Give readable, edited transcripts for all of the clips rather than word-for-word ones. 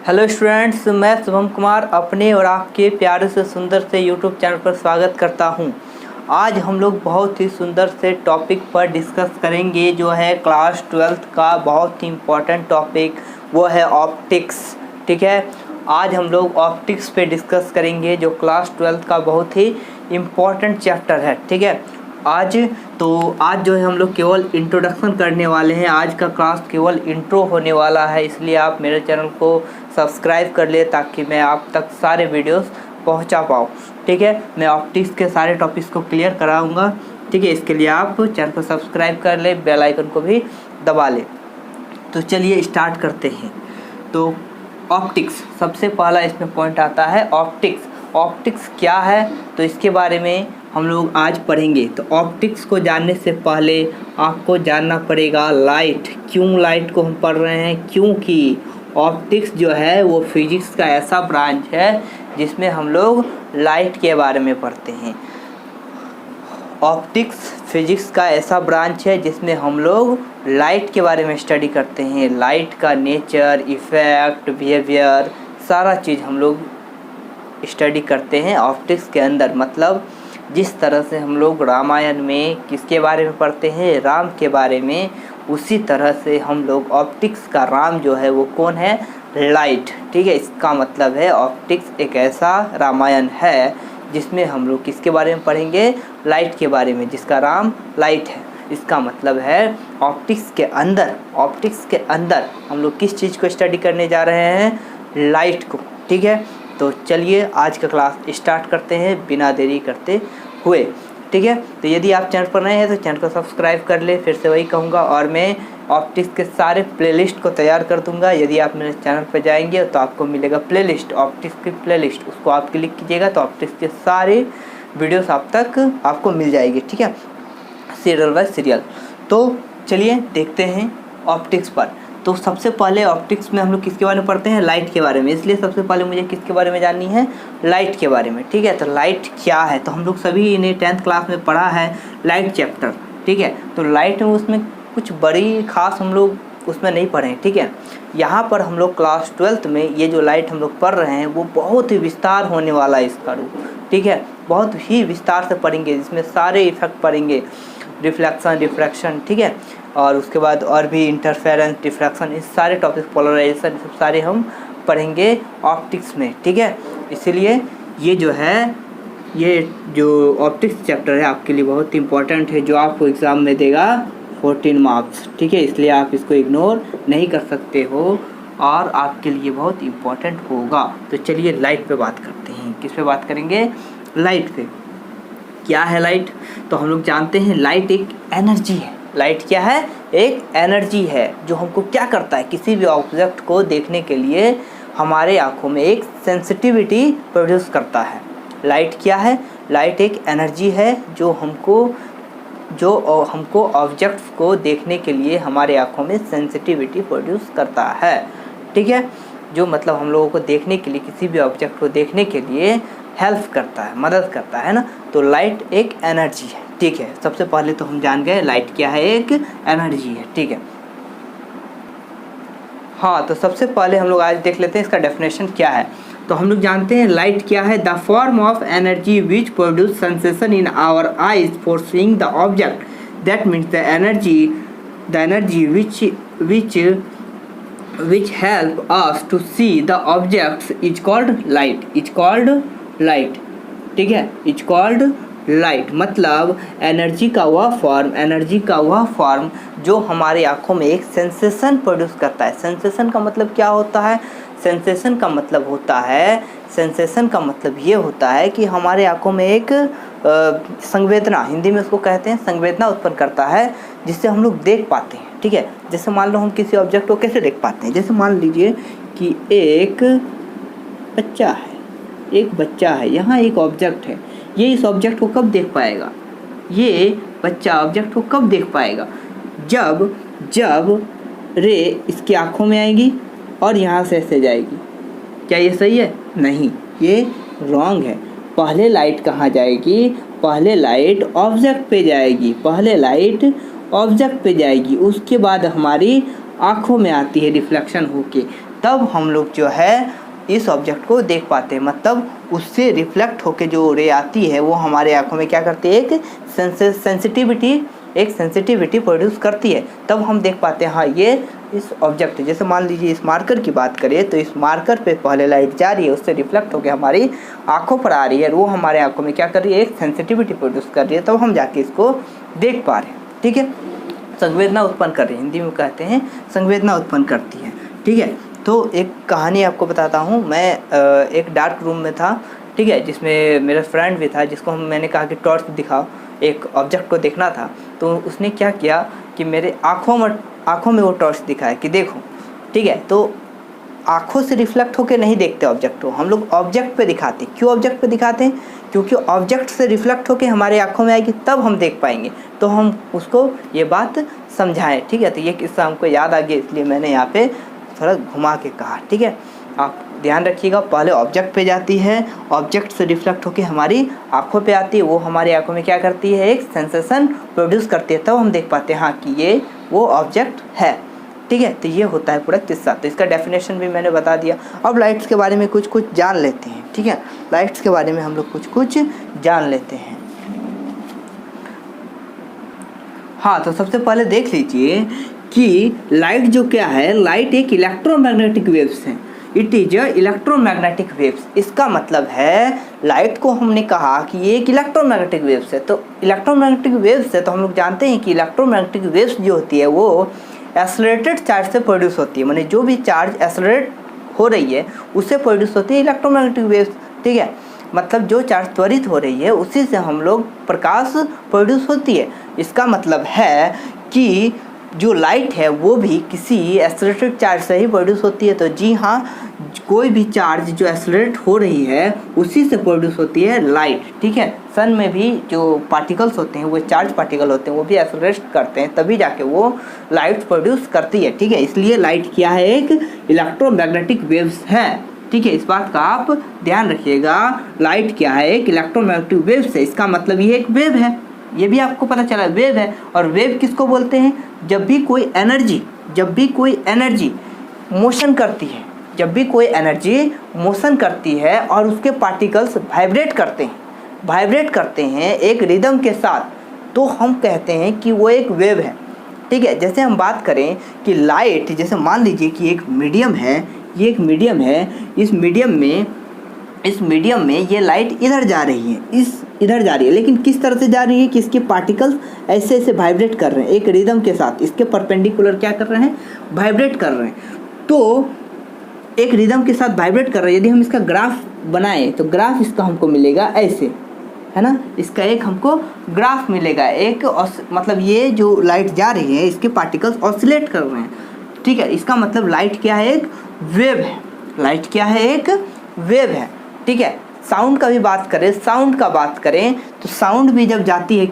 Hello students, मैं शुभम कुमार अपने और आपके प्यारे से सुंदर से यूट्यूब चैनल पर स्वागत करता हूं। आज हम लोग बहुत ही सुंदर से टॉपिक पर डिस्कस करेंगे जो है क्लास 12th का बहुत ही इम्पोर्टेंट टॉपिक, वो है ऑप्टिक्स। ठीक है, आज हम लोग ऑप्टिक्स पे डिस्कस करेंगे जो क्लास 12th का बहुत ही इम्पोर्टेंट चैप्टर है। ठीक है, आज जो है हम लोग केवल इंट्रोडक्शन करने वाले हैं। आज का क्लास केवल इंट्रो होने वाला है, इसलिए आप मेरे चैनल को सब्सक्राइब कर ले ताकि मैं आप तक सारे वीडियोस पहुंचा पाऊँ। ठीक है, मैं ऑप्टिक्स के सारे टॉपिक्स को क्लियर कराऊंगा। ठीक है, इसके लिए आप चैनल को सब्सक्राइब कर ले, बेल आइकन को भी दबा ले। तो चलिए स्टार्ट करते हैं। तो ऑप्टिक्स सबसे पहला इसमें पॉइंट आता है ऑप्टिक्स। ऑप्टिक्स क्या है तो इसके बारे में हम लोग आज पढ़ेंगे। तो ऑप्टिक्स को जानने से पहले आपको जानना पड़ेगा लाइट। क्यों लाइट को हम पढ़ रहे हैं? क्योंकि ऑप्टिक्स जो है वो फिजिक्स का ऐसा ब्रांच है जिसमें हम लोग लाइट के बारे में पढ़ते हैं। ऑप्टिक्स फिजिक्स का ऐसा ब्रांच है जिसमें हम लोग लाइट के बारे में स्टडी करते हैं। लाइट का नेचर, इफ़ेक्ट, बिहेवियर, सारा चीज़ हम लोग स्टडी करते हैं ऑप्टिक्स के अंदर। मतलब जिस तरह से हम लोग रामायण में किसके बारे में पढ़ते हैं? राम के बारे में। उसी तरह से हम लोग ऑप्टिक्स का राम जो है वो कौन है? लाइट। ठीक है, इसका मतलब है ऑप्टिक्स एक ऐसा रामायण है जिसमें हम लोग किसके बारे में पढ़ेंगे? लाइट के बारे में, जिसका राम लाइट है। इसका मतलब है ऑप्टिक्स के अंदर हम लोग किस चीज़ को स्टडी करने जा रहे हैं? लाइट को। ठीक है, तो चलिए आज का क्लास स्टार्ट करते हैं बिना देरी करते हुए। ठीक है, तो यदि आप चैनल पर नए हैं तो चैनल को सब्सक्राइब कर ले। फिर से वही कहूँगा, और मैं ऑप्टिक्स के सारे प्लेलिस्ट को तैयार कर दूंगा। यदि आप मेरे चैनल पर जाएंगे तो आपको मिलेगा प्लेलिस्ट, ऑप्टिक्स की प्लेलिस्ट। उसको आप क्लिक कीजिएगा तो ऑप्टिक्स के सारे वीडियोस आपको मिल जाएगी। ठीक है, सीरियल बाय सीरियल। तो चलिए देखते हैं ऑप्टिक्स पर। तो सबसे पहले ऑप्टिक्स में हम लोग किसके बारे में पढ़ते हैं? लाइट के बारे में। इसलिए सबसे पहले मुझे किसके बारे में जाननी है? लाइट के बारे में। ठीक है, तो लाइट क्या है? तो हम लोग सभी ने 10th क्लास में पढ़ा है लाइट चैप्टर। ठीक है, तो लाइट में उसमें कुछ बड़ी खास हम लोग उसमें नहीं पढ़े हैं। ठीक है, यहाँ पर हम लोग क्लास 12th में ये जो लाइट हम लोग पढ़ रहे हैं वो बहुत ही विस्तार होने वाला है इसका रूप। ठीक है, बहुत ही विस्तार से पढ़ेंगे, जिसमें सारे इफेक्ट पढ़ेंगे, रिफ्लेक्शन, रिफ्रैक्शन। ठीक है, और उसके बाद और भी इंटरफेरेंस, डिफ्रैक्शन, इस सारे टॉपिक, पोलराइजेशन, सब सारे हम पढ़ेंगे ऑप्टिक्स में। ठीक है, इसीलिए ये जो ऑप्टिक्स चैप्टर है आपके लिए बहुत इंपॉर्टेंट है, जो आपको एग्ज़ाम में देगा 14 मार्क्स। ठीक है, इसलिए आप इसको इग्नोर नहीं कर सकते हो और आपके लिए बहुत इम्पोर्टेंट होगा। तो चलिए लाइट पे बात करते हैं। किस पे बात करेंगे? लाइट पे। क्या है लाइट? तो हम लोग जानते हैं लाइट एक एनर्जी है। लाइट क्या है? एक एनर्जी है जो हमको क्या करता है? किसी भी ऑब्जेक्ट को देखने के लिए हमारे आँखों में एक सेंसिटिविटी प्रोड्यूस करता है। लाइट क्या है? लाइट एक एनर्जी है जो हमको ऑब्जेक्ट्स को देखने के लिए हमारे आँखों में सेंसिटिविटी प्रोड्यूस करता है। ठीक है, जो मतलब हम लोगों को देखने के लिए, किसी भी ऑब्जेक्ट को देखने के लिए हेल्प करता है, मदद करता है ना। तो लाइट एक एनर्जी है। ठीक है, सबसे पहले तो हम जान गए लाइट क्या है? एक एनर्जी है। ठीक है, हाँ, तो सबसे पहले हम लोग आज देख लेते हैं इसका डेफिनेशन क्या है। तो हम लोग जानते हैं लाइट क्या है? The form of energy which produce sensation in our eyes for seeing the object. That means the energy which help us to see the objects is called light। ठीक है, इज कॉल्ड लाइट। मतलब energy का वह form जो हमारे आँखों में एक सेंसेशन प्रोड्यूस करता है। सेंसेशन का मतलब क्या होता है? सेंसेशन का मतलब ये होता है कि हमारे आँखों में एक संवेदना, हिंदी में उसको कहते हैं संवेदना, उत्पन्न करता है जिससे हम लोग देख पाते हैं। ठीक है, जैसे मान लो हम किसी ऑब्जेक्ट को कैसे देख पाते हैं? जैसे मान लीजिए कि एक बच्चा है, यहाँ एक ऑब्जेक्ट है। ये इस ऑब्जेक्ट को कब देख पाएगा? ये बच्चा ऑब्जेक्ट को कब देख पाएगा? जब रे इसकी आँखों में आएगी और यहाँ से ऐसे जाएगी। क्या ये सही है? नहीं, ये रॉन्ग है। पहले लाइट कहाँ जाएगी? पहले लाइट ऑब्जेक्ट पे जाएगी, उसके बाद हमारी आँखों में आती है रिफ्लेक्शन होके, तब हम लोग जो है इस ऑब्जेक्ट को देख पाते हैं। मतलब उससे रिफ्लेक्ट होकर जो रे आती है वो हमारे आँखों में क्या करती है, एक सेंसिटिविटी प्रोड्यूस करती है, तब हम देख पाते हैं हाँ ये इस ऑब्जेक्ट। जैसे मान लीजिए इस मार्कर की बात करें तो इस मार्कर पे पहले लाइट जा रही है, उससे रिफ्लेक्ट होकर हमारी आँखों पर आ रही है, वो हमारे आँखों में क्या कर रही है, एक सेंसिटिविटी प्रोड्यूस कर रही है, तब हम जाके इसको देख पा रहे हैं। ठीक है, संवेदना उत्पन्न कर रही है, हिंदी में कहते हैं संवेदना उत्पन्न करती है। ठीक है, तो एक कहानी आपको बताता हूँ। मैं एक डार्क रूम में था, ठीक है, जिसमें मेरा फ्रेंड भी था, जिसको मैंने कहा कि टॉर्च दिखाओ, एक ऑब्जेक्ट को देखना था। तो उसने क्या किया कि मेरे आँखों में वो टॉर्च दिखाया कि देखो। ठीक है, तो आँखों से रिफ्लेक्ट होकर नहीं देखते ऑब्जेक्ट को, हम लोग ऑब्जेक्ट पे दिखाते। क्यों ऑब्जेक्ट पे दिखाते हैं? क्योंकि ऑब्जेक्ट से रिफ्लेक्ट होकर हमारे आँखों में आएगी तब हम देख पाएंगे, तो हम उसको ये बात समझाएं। ठीक है, तो ये किस्सा हमको याद आ गया, इसलिए मैंने यहाँ पे थोड़ा घुमा के कहा। ठीक है, आप ध्यान रखिएगा, पहले ऑब्जेक्ट पे जाती है, ऑब्जेक्ट से रिफ्लेक्ट होकर हमारी आंखों पे आती है, वो हमारी आंखों में क्या करती है, एक सेंसेशन प्रोड्यूस करती है, तब हम देख पाते हैं हाँ कि ये वो ऑब्जेक्ट है। ठीक है, तो ये होता है पूरा किस्सा। तो इसका डेफिनेशन भी मैंने बता दिया। अब लाइट्स के बारे में कुछ जान लेते हैं। ठीक है, लाइट्स के बारे में हम लोग कुछ जान लेते हैं। हाँ, तो सबसे पहले देख लीजिए कि लाइट जो क्या है, लाइट एक इलेक्ट्रोमैग्नेटिक वेव्स है। It is electromagnetic waves. इसका मतलब है लाइट को हमने कहा कि ये एक इलेक्ट्रोमैग्नेटिक वेव्स है। तो इलेक्ट्रोमैग्नेटिक वेव्स है तो हम लोग जानते हैं कि इलेक्ट्रोमैग्नेटिक वेव्स जो होती है वो एक्सेलरेटेड चार्ज से प्रोड्यूस होती है। माने जो भी चार्ज एक्सेलरेट हो रही है उससे प्रोड्यूस होती है इलेक्ट्रोमैग्नेटिक वेव्स। ठीक है, मतलब जो चार्ज त्वरित हो रही है उसी से हम लोग प्रकाश प्रोड्यूस होती है। इसका मतलब है कि जो लाइट है वो भी किसी एक्सेलरेटेड चार्ज से ही प्रोड्यूस होती है। तो जी हाँ, कोई भी चार्ज जो एक्सेलरेट हो रही है उसी से प्रोड्यूस होती है लाइट। ठीक है, सन में भी जो पार्टिकल्स होते हैं वो चार्ज पार्टिकल होते हैं, वो भी एक्सेलरेट करते हैं तभी जाके वो लाइट प्रोड्यूस करती है। ठीक है, इसलिए लाइट क्या है, एक इलेक्ट्रोमैग्नेटिक वेव्स है। ठीक है, इस बात का आप ध्यान रखिएगा। लाइट क्या है, एक इलेक्ट्रोमैग्नेटिक वेव्स है। इसका मतलब ये एक वेव है, ये भी आपको पता चला वेव है। और वेव किसको बोलते हैं? जब भी कोई एनर्जी मोशन करती है, जब भी कोई एनर्जी मोशन करती है और उसके पार्टिकल्स वाइब्रेट करते हैं एक रिदम के साथ, तो हम कहते हैं कि वो एक वेव है। ठीक है, जैसे हम बात करें कि लाइट, जैसे मान लीजिए कि एक मीडियम है, ये एक मीडियम है, इस मीडियम में ये लाइट इधर जा रही है, इधर जा रही है, लेकिन किस तरह से जा रही है कि इसके पार्टिकल्स ऐसे ऐसे वाइब्रेट कर रहे हैं एक रिदम के साथ, इसके परपेंडिकुलर क्या कर रहे हैं, वाइब्रेट कर रहे हैं। तो एक रिदम के साथ वाइब्रेट कर रहे हैं। यदि हम इसका ग्राफ बनाएं तो ग्राफ इसका हमको मिलेगा ऐसे, है ना, इसका एक हमको ग्राफ मिलेगा। एक मतलब ये जो लाइट जा रही है इसके पार्टिकल्स ऑसिलेट कर रहे हैं। ठीक है, इसका मतलब लाइट क्या है, एक वेव है। लाइट क्या है, एक वेव है। ठीक है, साउंड का भी बात करें, तो साउंड भी जब जाती है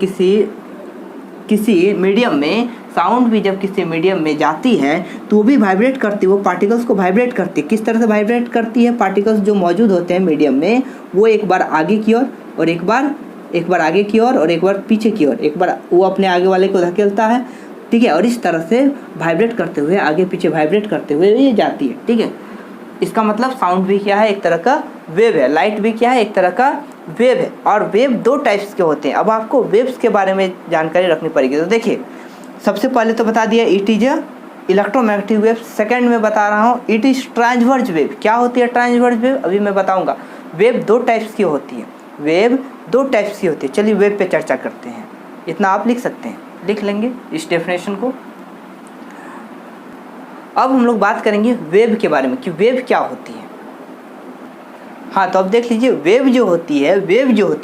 किसी मीडियम में, साउंड भी जब किसी मीडियम में जाती है तो वो भी वाइब्रेट करती है, वो पार्टिकल्स को वाइब्रेट करती है। किस तरह से वाइब्रेट करती है? पार्टिकल्स जो मौजूद होते हैं मीडियम में वो एक बार आगे की ओर और एक बार आगे की ओर और एक बार पीछे की ओर, एक बार वो अपने आगे वाले को धकेलता है। ठीक है, और इस तरह से वाइब्रेट करते हुए आगे पीछे वाइब्रेट करते हुए ये जाती है। ठीक है, इसका मतलब साउंड भी क्या है, एक तरह का वेव है। लाइट भी क्या है, एक तरह का वेव है। और वेव दो टाइप्स के होते हैं। अब आपको वेव्स के बारे में जानकारी रखनी पड़ेगी। तो देखिए, सबसे पहले तो बता दिया it is electromagnetic wave. Second में बता रहा हूँ इट इज ट्रांसवर्स वेव। क्या होती है ट्रांसवर्स वेव, अभी मैं बताऊंगा। वेव दो टाइप्स की होती है, चलिए वेव पे चर्चा करते हैं। इतना आप लिख सकते हैं, लिख लेंगे इस डेफिनेशन को। अब हम लोग बात करेंगे वेव के बारे में कि वेव क्या होती है। हाँ, तो अब देख लीजिए, वेव जो होती है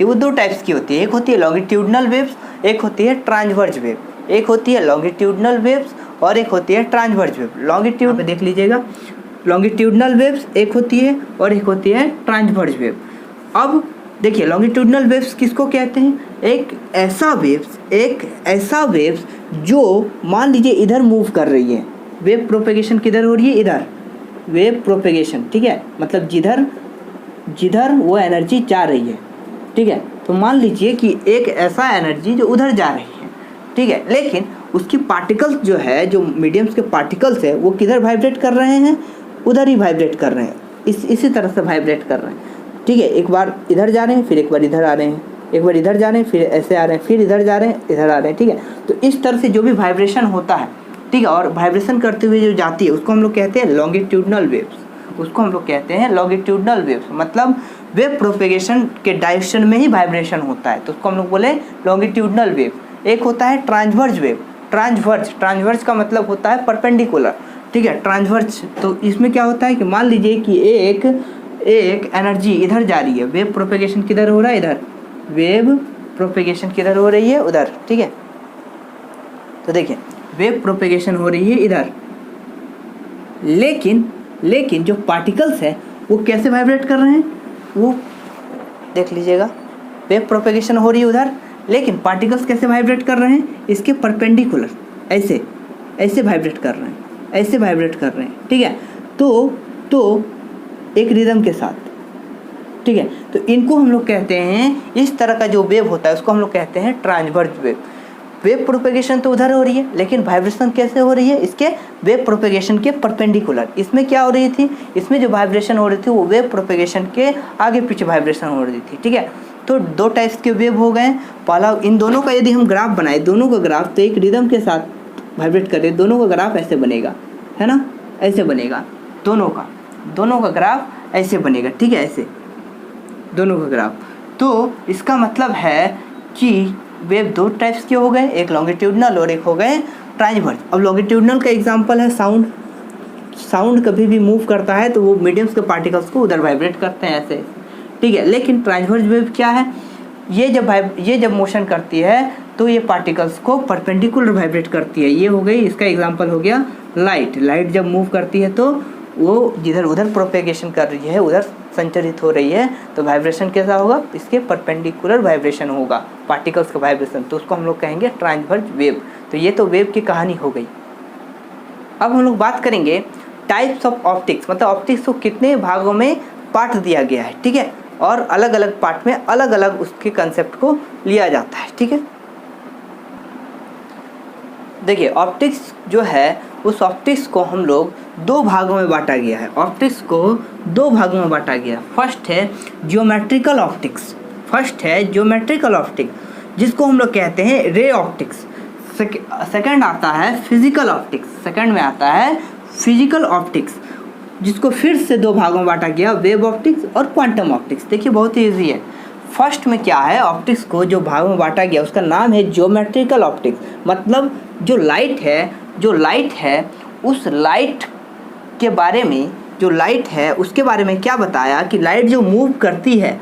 वो दो टाइप्स की होती है। एक होती है लॉन्गिट्यूडनल वेव्स, एक होती है ट्रांसवर्स वेव। एक होती है लॉन्गिट्यूडनल वेव्स और एक होती है ट्रांसवर्स वेव। लॉन्गिट्यूड देख लीजिएगा, लॉन्गिट्यूडनल वेव्स एक होती है और एक होती है ट्रांसवर्स वेव। अब देखिए, लॉन्गिट्यूडनल वेव्स किसको कहते हैं? एक ऐसा वेव्स जो मान लीजिए इधर मूव कर रही है। वेव प्रोपेगेशन किधर हो रही है? इधर वेव प्रोपेगेशन। ठीक है, मतलब जिधर वो एनर्जी जा रही है। ठीक है, तो मान लीजिए कि एक ऐसा एनर्जी जो उधर जा रही है। ठीक है, लेकिन उसकी पार्टिकल्स जो है, जो मीडियम्स के पार्टिकल्स है, वो किधर वाइब्रेट कर रहे हैं? उधर ही वाइब्रेट कर रहे हैं, इसी तरह से वाइब्रेट कर रहे हैं, ठीक है। एक बार इधर जा रहे हैं, फिर एक बार इधर आ रहे हैं, एक बार इधर जा रहे हैं, फिर ऐसे आ रहे हैं, फिर इधर जा रहे हैं, इधर आ रहे हैं, ठीक है। तो इस तरह से जो भी वाइब्रेशन होता है, ठीक है, और वाइब्रेशन करते हुए जो जाती है उसको हम लोग कहते हैं लॉन्गिट्यूडनल वेव्स, उसको हम लोग कहते हैं लॉन्गिट्यूडनल वेव्स, मतलब वेव प्रोपेगेशन के डायरेक्शन में ही वाइब्रेशन होता है, तो उसको हम लोग बोले लॉन्गिट्यूडनल वेव। एक होता है ट्रांसवर्स वेव, ट्रांसवर्स का मतलब होता है परपेंडिकुलर, ठीक है, ट्रांसवर्स। तो इसमें क्या होता है कि मान लीजिए कि एक एनर्जी इधर जा रही है, वेव प्रोपेगेशन किधर हो रहा है, इधर, वेव प्रोपेगेशन किधर हो रही है, उधर, ठीक है। तो देखिए वेव प्रोपेगेशन हो रही है इधर, लेकिन जो पार्टिकल्स है वो कैसे वाइब्रेट कर रहे हैं, वो देख लीजिएगा, वेव प्रोपेगेशन हो रही है उधर, लेकिन पार्टिकल्स कैसे वाइब्रेट कर रहे हैं, इसके परपेंडिकुलर, ऐसे वाइब्रेट कर रहे हैं, ऐसे वाइब्रेट कर रहे हैं, ठीक है। तो एक रिदम के साथ, ठीक है। तो इनको हम लोग कहते हैं, इस तरह का जो वेव होता है उसको हम लोग कहते हैं ट्रांसवर्स वेव। वेव प्रोपेगेशन तो उधर हो रही है, लेकिन वाइब्रेशन कैसे हो रही है, इसके वेव प्रोपेगेशन के परपेंडिकुलर। इसमें क्या हो रही थी, इसमें जो वाइब्रेशन हो रही थी वो वेव प्रोपेगेशन के आगे पीछे वाइब्रेशन हो रही थी, ठीक है। तो दो टाइप्स के वेव हो गए। पहला, इन दोनों का यदि हम ग्राफ बनाए, दोनों का ग्राफ, तो एक रिदम के साथ वाइब्रेट करें, दोनों का ग्राफ ऐसे बनेगा, है ना, ऐसे बनेगा, दोनों का ग्राफ ऐसे बनेगा, ठीक है, ऐसे दोनों का ग्राफ। तो इसका मतलब है कि वेव दो टाइप्स के हो गए, एक लॉन्गिट्यूडनल और एक हो गए ट्रांसवर्स। अब लॉन्गिट्यूडनल का एग्जांपल है साउंड कभी भी मूव करता है तो वो मीडियम्स के पार्टिकल्स को उधर वाइब्रेट करते हैं ऐसे, ठीक है। लेकिन ट्रांसवर्स वेव क्या है, ये जब मोशन करती है तो ये पार्टिकल्स को परपेंडिकुलर वाइब्रेट करती है। ये हो गई, इसका एग्जांपल हो गया लाइट जब मूव करती है तो वो जिधर उधर प्रोपेगेशन कर रही है, उधर संचरित हो रही है, तो वाइब्रेशन कैसा होगा, इसके परपेंडिकुलर वाइब्रेशन होगा, पार्टिकल्स का वाइब्रेशन, तो उसको हम लोग कहेंगे ट्रांसवर्स वेव। तो ये तो वेव की कहानी हो गई। अब हम लोग बात करेंगे टाइप्स ऑफ ऑप्टिक्स, मतलब ऑप्टिक्स को कितने भागों में बांट दिया गया है, ठीक है, और अलग अलग पार्ट में अलग अलग उसके कंसेप्ट को लिया जाता है, ठीक है। देखिए ऑप्टिक्स जो है, उस ऑप्टिक्स को हम लोग दो भागों में बांटा गया है, ऑप्टिक्स को दो भागों में बांटा गया। फर्स्ट है जियोमेट्रिकल ऑप्टिक्स, जिसको हम लोग कहते हैं रे ऑप्टिक्स। सेकंड आता है फिजिकल ऑप्टिक्स, सेकंड में आता है फिजिकल ऑप्टिक्स, जिसको फिर से दो भागों में बांटा गया, वेव ऑप्टिक्स और क्वांटम ऑप्टिक्स। देखिए बहुत ही ईजी है। फर्स्ट में क्या है, ऑप्टिक्स को जो भागों में बांटा गया उसका नाम है जियोमेट्रिकल ऑप्टिक्स, मतलब जो लाइट है उस लाइट के बारे में, जो लाइट है उसके बारे में क्या बताया कि लाइट जो मूव करती है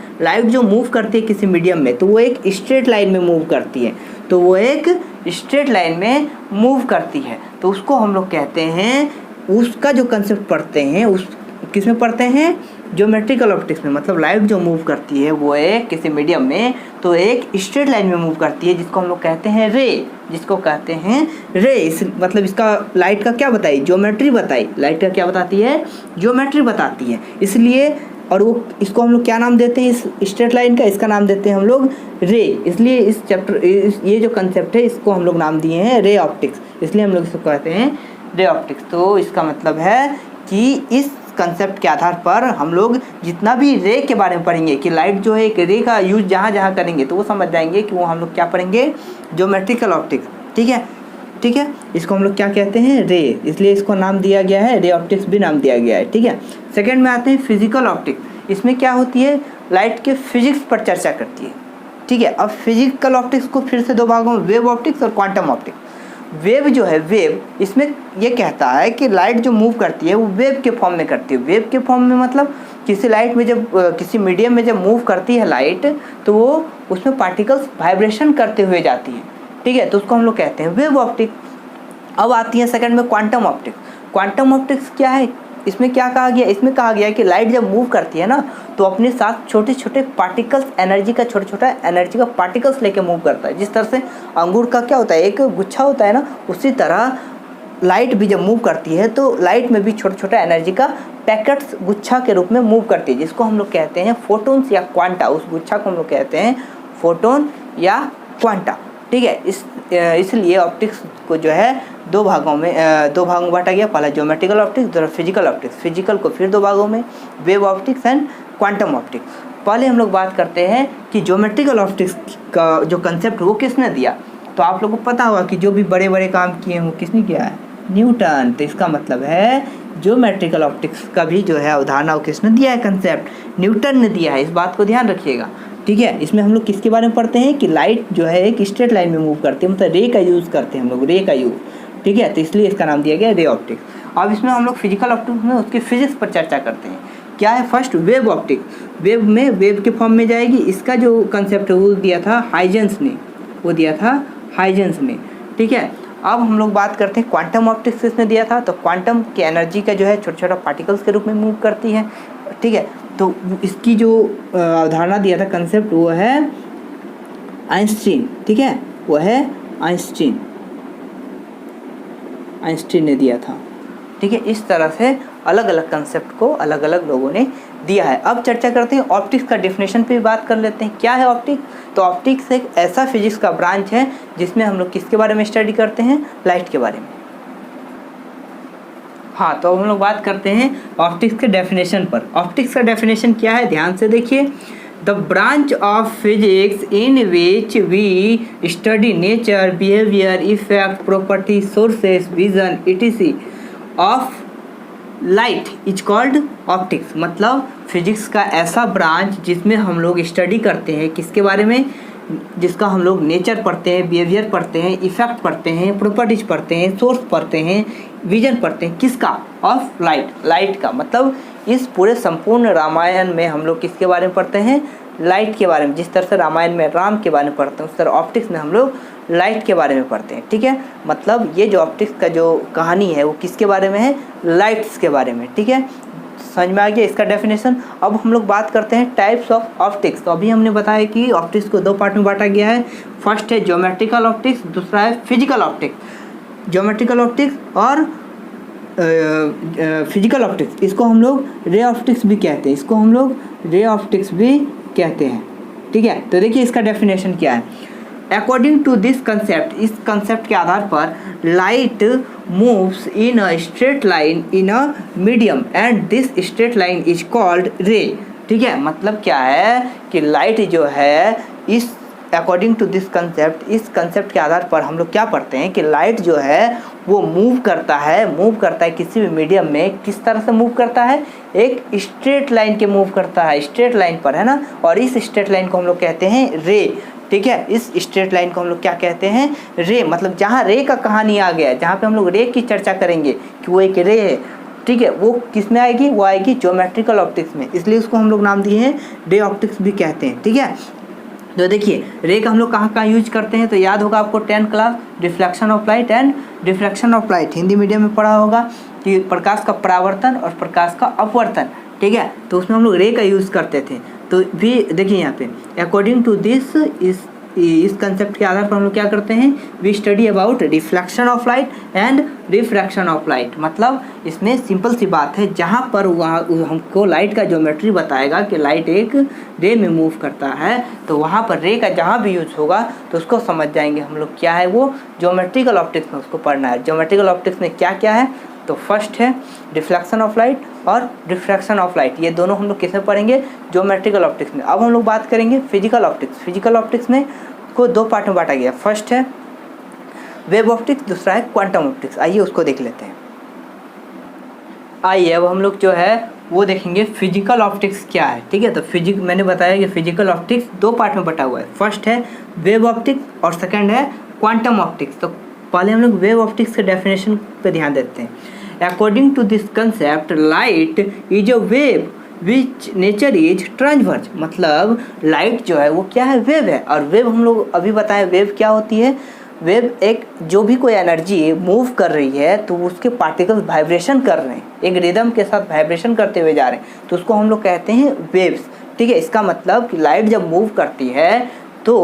किसी मीडियम में, तो वो एक स्ट्रेट लाइन में मूव करती है, तो उसको हम लोग कहते हैं, उसका जो कंसेप्ट पढ़ते हैं उस किस में पढ़ते हैं, ज्योमेट्रिकल ऑप्टिक्स में। मतलब लाइट जो मूव करती है वो एक किसी मीडियम में तो एक स्ट्रेट लाइन में मूव करती है, जिसको हम लोग कहते हैं रे, इस मतलब इसका लाइट का क्या बताई, ज्योमेट्री बताई, लाइट का क्या बताती है, ज्योमेट्री बताती है। इसलिए और वो इसको हम लोग क्या नाम देते हैं, इस स्ट्रेट लाइन का, इसका नाम देते हैं हम लोग रे। इसलिए इस चैप्टर ये जो कंसेप्ट है इसको हम लोग नाम दिए हैं रे ऑप्टिक्स, इसलिए हम लोग इसको कहते हैं रे ऑप्टिक्स। तो इसका मतलब है कि इस कंसेप्ट के आधार पर हम लोग जितना भी रे के बारे में पढ़ेंगे कि लाइट जो है एक रे का यूज जहाँ जहाँ करेंगे तो वो समझ जाएंगे कि वो हम लोग क्या पढ़ेंगे, ज्योमेट्रिकल ऑप्टिक्स, ठीक है। इसको हम लोग क्या कहते हैं, रे, इसलिए इसको नाम दिया गया है, रे ऑप्टिक्स भी नाम दिया गया है, ठीक है। सेकेंड में आते हैं फिजिकल ऑप्टिक्स। इसमें क्या होती है, लाइट के फिजिक्स पर चर्चा करती है, ठीक है। अब फिजिकल ऑप्टिक्स को फिर से दो भागों में, वेव ऑप्टिक्स और क्वांटम ऑप्टिक्स। वेव जो है, वेव इसमें ये कहता है कि लाइट जो मूव करती है वो वेव के फॉर्म में करती है। वेव के फॉर्म में मतलब किसी लाइट में जब किसी मीडियम में जब मूव करती है लाइट, तो वो उसमें पार्टिकल्स वाइब्रेशन करते हुए जाती है, ठीक है, तो उसको हम लोग कहते हैं वेव ऑप्टिक्स। अब आती है सेकंड में क्वांटम ऑप्टिक्स। क्वांटम ऑप्टिक्स क्या है, इसमें क्या कहा गया, इसमें कहा गया कि लाइट जब मूव करती है ना तो अपने साथ छोटे छोटे पार्टिकल्स, एनर्जी का पार्टिकल्स लेके मूव करता है। जिस तरह से अंगूर का क्या होता है, एक गुच्छा होता है ना, उसी तरह लाइट भी जब मूव करती है तो लाइट में भी छोटा छोटा एनर्जी का पैकेट्स गुच्छा के रूप में मूव करती है, जिसको हम लोग कहते हैं फोटोन्स या क्वांटा। उस गुच्छा को हम लोग कहते हैं फोटोन या क्वांटा, ठीक है। इसलिए ऑप्टिक्स को जो है दो भागों में बांटा गया। पहला ज्योमेट्रिकल ऑप्टिक्स, दूसरा फिजिकल ऑप्टिक्स। फिजिकल को फिर दो भागों में, wave optics and quantum optics. पहले हम लोग बात करते हैं कि ज्योमेट्रिकल ऑप्टिक्स का जो कंसेप्ट वो किसने दिया। तो आप लोगों को पता होगा कि जो भी बड़े बड़े काम किए हैं वो किसने किया है, न्यूटन। तो इसका मतलब है ज्योमेट्रिकल ऑप्टिक्स का भी जो है अवधारणा वो किसने दिया है, कंसेप्ट न्यूटन ने दिया है। इस बात को ध्यान रखिएगा, ठीक है। इसमें हम लोग किसके बारे में पढ़ते हैं कि लाइट जो है एक स्ट्रेट लाइन में मूव करती है, मतलब रे का यूज़ करते हैं हम लोग, रे का यूज़, ठीक है। तो इसलिए इसका नाम दिया गया रे ऑप्टिक्स। अब इसमें हम लोग फिजिकल ऑप्टिक्स में उसकी फिजिक्स पर चर्चा करते हैं। क्या है, फर्स्ट वेव ऑप्टिक्स। वेव में वेव के फॉर्म में जाएगी। इसका जो कंसेप्ट है वो दिया था हाइजेंस ने, वो दिया था हाइजेंस ने, ठीक है। अब हम लोग बात करते हैं क्वांटम ऑप्टिक्स किसने दिया था। तो क्वांटम की एनर्जी का जो है छोटा छोटा पार्टिकल्स के रूप में मूव करती है, ठीक है। तो इसकी जो अवधारणा दिया था, कंसेप्ट, वो है आइंस्टीन, ठीक है, वो है आइंस्टीन ने दिया था, ठीक है। इस तरह से अलग अलग कंसेप्ट को अलग अलग लोगों ने दिया है। अब चर्चा करते हैं ऑप्टिक्स का डेफिनेशन पे भी बात कर लेते हैं। क्या है ऑप्टिक्स? तो ऑप्टिक्स एक ऐसा फिजिक्स का ब्रांच है जिसमें हम लोग किसके बारे में स्टडी करते हैं, लाइट के बारे में। हाँ, तो हम लोग बात करते हैं ऑप्टिक्स के डेफिनेशन पर। ऑप्टिक्स का डेफिनेशन क्या है, ध्यान से देखिए। The branch of physics in which we study nature, behaviour, effect, property, sources, vision etc of light is called optics. मतलब फिजिक्स का ऐसा ब्रांच जिसमें हम लोग स्टडी करते हैं किसके बारे में, जिसका हम लोग नेचर पढ़ते हैं, बिहेवियर पढ़ते हैं, इफेक्ट पढ़ते हैं, प्रॉपर्टीज पढ़ते हैं, सोर्स पढ़ते हैं, विजन पढ़ते हैं। किसका? ऑफ लाइट, लाइट का। मतलब इस पूरे संपूर्ण रामायण में हम लोग किसके बारे में पढ़ते हैं, लाइट के बारे में। जिस तरह से रामायण में राम के बारे में पढ़ते हैं, उस तरह ऑप्टिक्स में हम लोग लाइट के बारे में पढ़ते हैं, ठीक है। मतलब ये जो ऑप्टिक्स का जो कहानी है वो किसके बारे में है, लाइट्स के बारे में, ठीक है। समझ में आ गया इसका डेफिनेशन। अब हम लोग बात करते हैं टाइप्स ऑफ ऑप्टिक्स। तो अभी हमने बताया कि ऑप्टिक्स को दो पार्ट में बांटा गया है। फर्स्ट है ज्योमेट्रिकल ऑप्टिक्स, दूसरा है फिजिकल ऑप्टिक्स। ज्योमेट्रिकल ऑप्टिक्स और फिजिकल ऑप्टिक्स, इसको हम लोग रे ऑप्टिक्स भी कहते हैं, इसको हम लोग रे ऑप्टिक्स भी कहते हैं, ठीक है। तो देखिए इसका डेफिनेशन क्या है। अकॉर्डिंग टू दिस कंसेप्ट, इस कंसेप्ट के आधार पर light moves in a straight line in a medium and this straight line is called रे, ठीक है। मतलब क्या है कि लाइट जो है इस अकॉर्डिंग टू दिस कंसेप्ट, इस कंसेप्ट के आधार पर हम लोग क्या पढ़ते हैं कि लाइट जो है वो मूव करता है किसी भी मीडियम में। किस तरह से मूव करता है, एक स्ट्रेट लाइन के मूव करता है, स्ट्रेट लाइन पर, है ना। और इस स्ट्रेट लाइन को हम लोग कहते हैं रे, ठीक है। इस स्ट्रेट लाइन को हम लोग क्या कहते हैं, रे। मतलब जहाँ रे का कहानी आ गया, जहाँ पे हम लोग रे की चर्चा करेंगे कि वो एक रे है, ठीक है, वो किस में आएगी, वो आएगी ज्योमेट्रिकल ऑप्टिक्स में। इसलिए उसको हम लोग नाम दिए हैं रे ऑप्टिक्स भी कहते हैं, ठीक है। तो देखिए रे का हम लोग कहाँ कहाँ यूज करते हैं। तो याद होगा आपको 10th class reflection of light and diffraction of light, Hindi medium में पढ़ा होगा कि प्रकाश का परावर्तन और प्रकाश का अपवर्तन, ठीक है। तो उसमें हम लोग रे का यूज़ करते थे। तो भी देखिए यहाँ पे अकॉर्डिंग टू दिस, इस कंसेप्ट के आधार पर हम लोग क्या करते हैं, we study about reflection of light and refraction of light. मतलब इसमें सिंपल सी बात है, जहाँ पर वहाँ हमको लाइट का ज्योमेट्री बताएगा कि लाइट एक रे में मूव करता है, तो वहाँ पर रे का जहाँ भी यूज होगा तो उसको समझ जाएंगे हम लोग क्या है वो ज्योमेट्रिकल ऑप्टिक्स में उसको पढ़ना है। ज्योमेट्रिकल ऑप्टिक्स में क्या क्या है, तो फर्स्ट है रिफ्लेक्शन ऑफ लाइट और रिफ्रैक्शन ऑफ लाइट। ये दोनों हम लोग किसमें पढ़ेंगे, ज्योमेट्रिकल ऑप्टिक्स में। अब हम लोग बात करेंगे फिजिकल ऑप्टिक्स। फिजिकल ऑप्टिक्स में को दो पार्ट में बांटा गया, फर्स्ट है वेव ऑप्टिक्स, दूसरा है क्वांटम ऑप्टिक्स। आइए उसको देख लेते हैं। आइए अब हम लोग जो है वो देखेंगे फिजिकल ऑप्टिक्स क्या है, ठीक है। तो मैंने बताया कि फिजिकल ऑप्टिक्स दो पार्ट में बटा हुआ है, फर्स्ट है वेव ऑप्टिक्स और सेकंड है क्वांटम ऑप्टिक्स। तो पहले हम लोग वेव ऑप्टिक्स के डेफिनेशन पे ध्यान देते हैं। According to this concept light is a wave which nature is transverse. मतलब लाइट जो है वो क्या है, वेव है। और वेव हम लोग अभी बताएं वेव क्या होती है। वेव एक जो भी कोई एनर्जी मूव कर रही है तो उसके पार्टिकल्स वाइब्रेशन कर रहे हैं, एक रिदम के साथ वाइब्रेशन करते हुए जा रहे हैं, तो उसको हम लोग कहते हैं वेव्स, ठीक है। इसका मतलब कि लाइट जब मूव करती है तो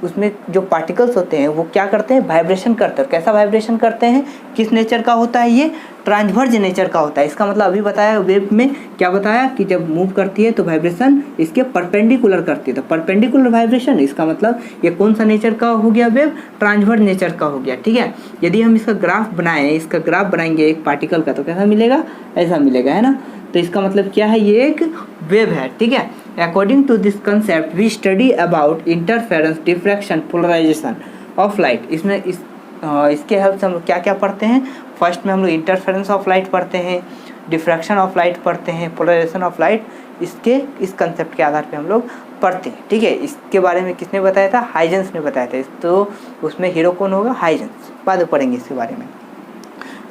उसमें जो पार्टिकल्स होते हैं वो क्या करते हैं, वाइब्रेशन करते हैं। कैसा वाइब्रेशन करते हैं, किस नेचर का होता है, ये ट्रांसवर्ज नेचर का होता है। इसका मतलब अभी बताया वेव में क्या बताया कि जब मूव करती है तो वाइब्रेशन इसके परपेंडिकुलर करती है, तो परपेंडिकुलर वाइब्रेशन, इसका मतलब ये कौन सा नेचर का हो गया, वेव ट्रांसवर्ज नेचर का हो गया। ठीक है, यदि हम इसका ग्राफ बनाएं, इसका ग्राफ बनाएंगे एक पार्टिकल का, तो कैसा मिलेगा, ऐसा मिलेगा, है ना। तो इसका मतलब क्या है, ये एक वेव है। ठीक है, according to this concept we study about interference, diffraction, polarisation of light. इसमें इसके हेल्प से हम लोग क्या क्या पढ़ते हैं, फर्स्ट में हम लोग इंटरफेरेंस ऑफ लाइट पढ़ते हैं, डिफ्रैक्शन ऑफ लाइट पढ़ते हैं, पोलराइजेशन ऑफ लाइट, इस कंसेप्ट के आधार पे हम लोग पढ़ते हैं। ठीक है, इसके बारे में किसने बताया था, हाइजेंस ने बताया था। तो उसमें हीरो कौन होगा, हाइजेंस, बाद में पढ़ेंगे इसके बारे में।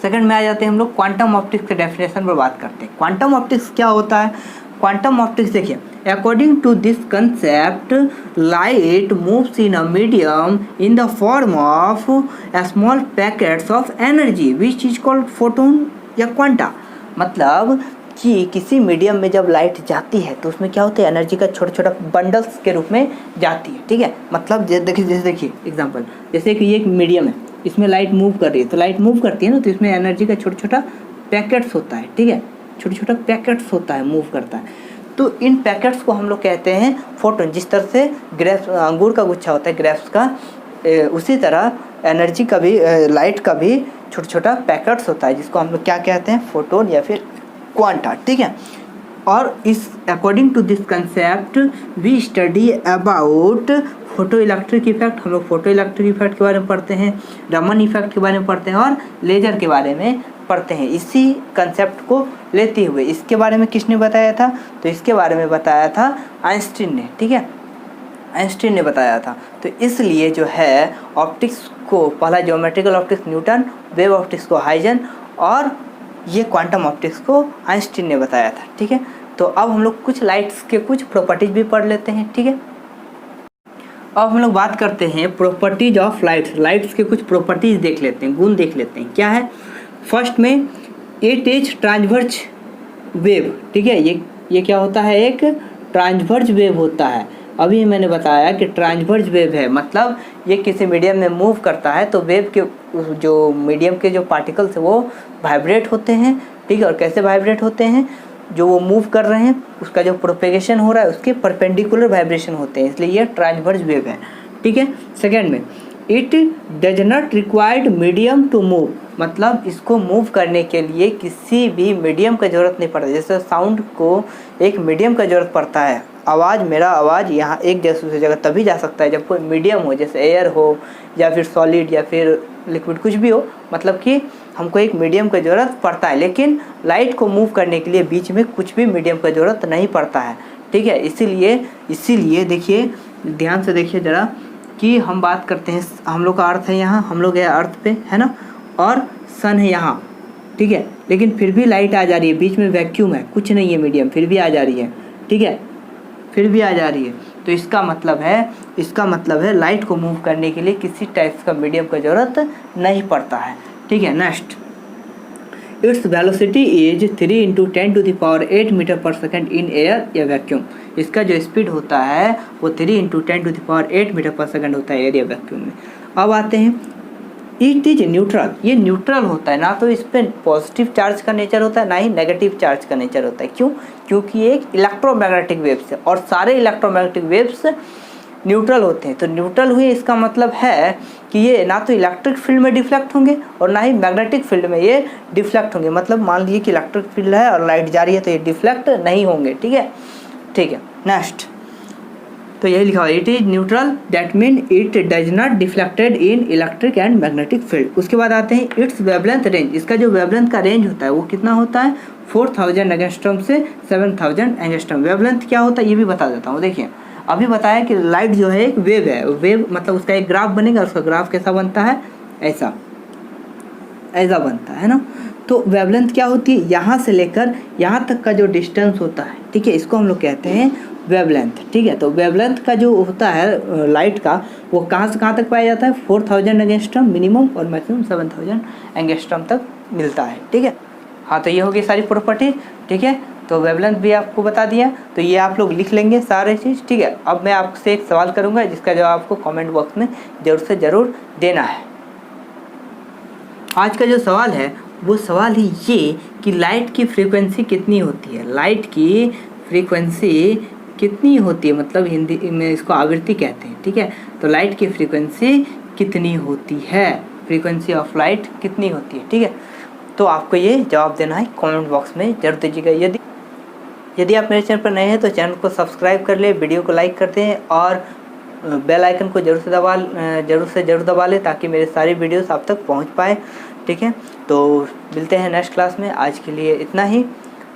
सेकंड में आ जाते हैं हम लोग क्वांटम ऑप्टिक्स के डेफिनेशन पर बात करते हैं। क्वांटम ऑप्टिक्स क्या होता है, क्वांटम ऑप्टिक्स देखिए, according to this concept light moves in a medium in the form of small packets of energy which is called photon या क्वांटा। मतलब कि किसी मीडियम में जब लाइट जाती है तो उसमें क्या होता है, एनर्जी का छोटा छोटा बंडल्स के रूप में जाती है। ठीक है, मतलब जैसे देखिए एग्जांपल, जैसे कि ये एक मीडियम है, इसमें लाइट मूव कर रही है, तो लाइट मूव करती है ना, तो इसमें एनर्जी का छोटा छोटा पैकेट्स होता है। ठीक है, छोटा छोटा पैकेट्स होता है, मूव करता है। तो इन पैकेट्स को हम लोग कहते हैं फोटोन। जिस तरह से ग्रेप्स, अंगूर का गुच्छा होता है ग्रेप्स का, उसी तरह एनर्जी का भी, लाइट का भी छोटा छोटा पैकेट्स होता है, जिसको हम लोग क्या कहते हैं, फोटोन या फिर क्वांटा। ठीक है, और इस according to this concept we study about photo electric effect. हम लोग फोटो इलेक्ट्रिक इफेक्ट के बारे में पढ़ते हैं, रमन इफेक्ट के बारे में पढ़ते हैं और लेजर के बारे में पढ़ते हैं। इसी कंसेप्ट को लेते हुए इसके बारे में किसने बताया था, तो इसके बारे में बताया था आइंस्टीन ने। ठीक है, आइंस्टीन ने बताया था। तो इसलिए जो है ऑप्टिक्स को पहला geometrical optics Newton, wave optics को हाइजन और ये क्वांटम ऑप्टिक्स को आइंस्टीन ने बताया था। ठीक है, तो अब हम लोग कुछ लाइट्स के कुछ प्रॉपर्टीज भी पढ़ लेते हैं। ठीक है, अब हम लोग बात करते हैं प्रॉपर्टीज ऑफ लाइट्स। लाइट्स के कुछ प्रॉपर्टीज देख लेते हैं, गुण देख लेते हैं। क्या है, फर्स्ट में इट इज ट्रांसवर्ज वेव। ठीक है, ये क्या होता है, एक ट्रांसवर्ज वेव होता है। अभी मैंने बताया कि ट्रांसवर्ज वेव है, मतलब ये किसी मीडियम में मूव करता है तो वेव के जो मीडियम के जो पार्टिकल्स है वो वाइब्रेट होते हैं। ठीक है, और कैसे वाइब्रेट होते हैं, जो वो मूव कर रहे हैं उसका जो प्रोपेगेशन हो रहा है उसके परपेंडिकुलर वाइब्रेशन होते हैं, इसलिए ये ट्रांसवर्ज वेव है। ठीक है, सेकेंड में it does not required medium to move, मतलब इसको मूव करने के लिए किसी भी मीडियम का ज़रूरत नहीं पड़ता। जैसे साउंड को एक मीडियम का ज़रूरत पड़ता है, आवाज़, मेरा आवाज़ यहाँ एक दूसरी जगह तभी जा सकता है जब कोई मीडियम हो, जैसे एयर हो या फिर सॉलिड या फिर लिक्विड, कुछ भी हो, मतलब कि हमको एक मीडियम का ज़रूरत पड़ता है। लेकिन लाइट को मूव करने के लिए बीच में कुछ भी मीडियम का ज़रूरत नहीं पड़ता है। ठीक है, इसीलिए देखिए, ध्यान से देखिए ज़रा कि हम बात करते हैं, हम लोग का अर्थ है यहाँ, हम लोग है अर्थ पे, है ना, और सन है यहाँ। ठीक है, लेकिन फिर भी लाइट आ जा रही है, बीच में वैक्यूम है, कुछ नहीं है मीडियम, फिर भी आ जा रही है। ठीक है, फिर भी आ जा रही है, तो इसका मतलब है लाइट को मूव करने के लिए किसी टाइप का मीडियम का ज़रूरत नहीं पड़ता है। ठीक है, next, it's velocity is 3 × 10⁸ metre per second in air या वैक्यूम। इसका जो स्पीड होता है वो 3 × 10⁸ मीटर पर सेकेंड होता है एयर या वैक्यूम में। अब आते हैं, इट इज न्यूट्रल। ये न्यूट्रल होता है, ना तो इस पर पॉजिटिव चार्ज का नेचर होता है ना ही नेगेटिव चार्ज का नेचर होता है। क्यों? क्योंकि ये एक इलेक्ट्रोमैग्नेटिक वेव्स है और सारे इलेक्ट्रोमैग्नेटिक वेव्स न्यूट्रल होते हैं। तो न्यूट्रल हुए इसका मतलब है कि ये ना तो इलेक्ट्रिक फील्ड में डिफ्लेक्ट होंगे और ना ही मैग्नेटिक फील्ड में ये डिफ्लेक्ट होंगे। मतलब मान लीजिए कि इलेक्ट्रिक फील्ड है और लाइट जा रही है तो ये डिफ्लेक्ट नहीं होंगे। ठीक है, नेक्स्ट, तो यही लिखा हुआ, it is neutral, that mean it does not deflected in electric and magnetic field. उसके बाद आते हैं इट्स वेवलेंथ रेंज। इसका जो वेवलेंथ का रेंज होता है वो कितना होता है, 4000 एंगस्ट्रॉम से 7000 एंगस्ट्रॉम। वेवलेंथ क्या होता है ये भी बता देता हूँ। देखिए, अभी बताया कि लाइट जो है एक वेव है, वेव मतलब उसका एक ग्राफ बनेगा, उसका ग्राफ कैसा बनता है, ऐसा बनता है ना। तो वेवलेंथ क्या होती है, यहाँ से लेकर यहाँ तक का जो डिस्टेंस होता है, ठीक है, इसको हम लोग कहते हैं वेवलेंथ। ठीक है, तो वेवलेंथ का जो होता है लाइट का, वो कहाँ से कहाँ तक पाया जाता है, 4000 एंगस्ट्रॉम मिनिमम और मैक्सिमम 7000 एंगस्ट्रॉम तक मिलता है। ठीक है, हाँ, तो ये होगी सारी प्रॉपर्टी। ठीक है, तो वेवलेंथ भी आपको बता दिया, तो ये आप लोग लिख लेंगे सारे चीज़, ठीक है। अब मैं आपसे एक सवाल करूँगा जिसका जवाब आपको कमेंट बॉक्स में ज़रूर से ज़रूर देना है। आज का जो सवाल है वो सवाल है ये कि लाइट की फ्रीक्वेंसी कितनी होती है। लाइट की फ्रीक्वेंसी कितनी होती है, मतलब हिंदी में इसको आवृत्ति कहते हैं, ठीक है। तो लाइट की फ्रीक्वेंसी कितनी होती है, फ्रीक्वेंसी ऑफ लाइट कितनी होती है, ठीक है। तो आपको ये जवाब देना है, कमेंट बॉक्स में जरूर दीजिएगा। यदि आप मेरे चैनल पर नए हैं तो चैनल को सब्सक्राइब कर ले, वीडियो को लाइक कर दें और बेल आइकन को जरूर से ज़रूर दबा लें ताकि मेरे सारी वीडियोस आप तक पहुंच पाए, ठीक है। तो मिलते हैं नेक्स्ट क्लास में, आज के लिए इतना ही।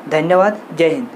धन्यवाद, जय हिंद।